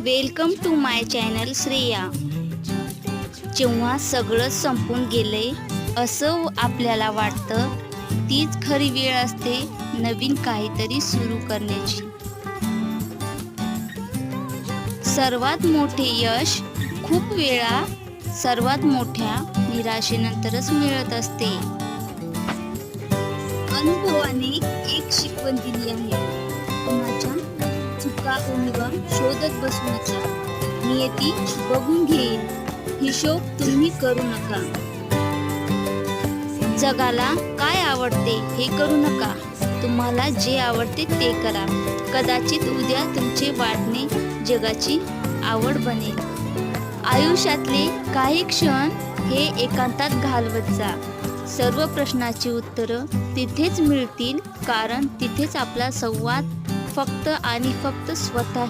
Welcome to my channel Shreya. जेव्हा सगळं संपून गेले असं आपल्याला वाटतं, तीच खरी वेळ असते नवीन काहीतरी सुरू करण्याची. सर्वात मोठे यश खूप वेळा सर्वात मोठ्या निराशेनंतरच मिळत असते. अनुभवाने एक शिकवण दिली आहे, कुणाच्या चुका उणीवा शोधत बसू नका. नियती बघून घेईल, हिशोब तुम्ही करू नका. जगाला काय आवडते हे करू नका, तुम्हाला जे आवडते ते करा. कदाचित उद्या तुमचे वाटणे जगाची आवड बनेल. आयुष्यातले काही क्षण हे एकांतात घालवत जा. सर्व प्रश्नाची उत्तरं तिथेच मिळतील, कारण तिथेच आपला संवाद फक्त आणि फक्त स्वतः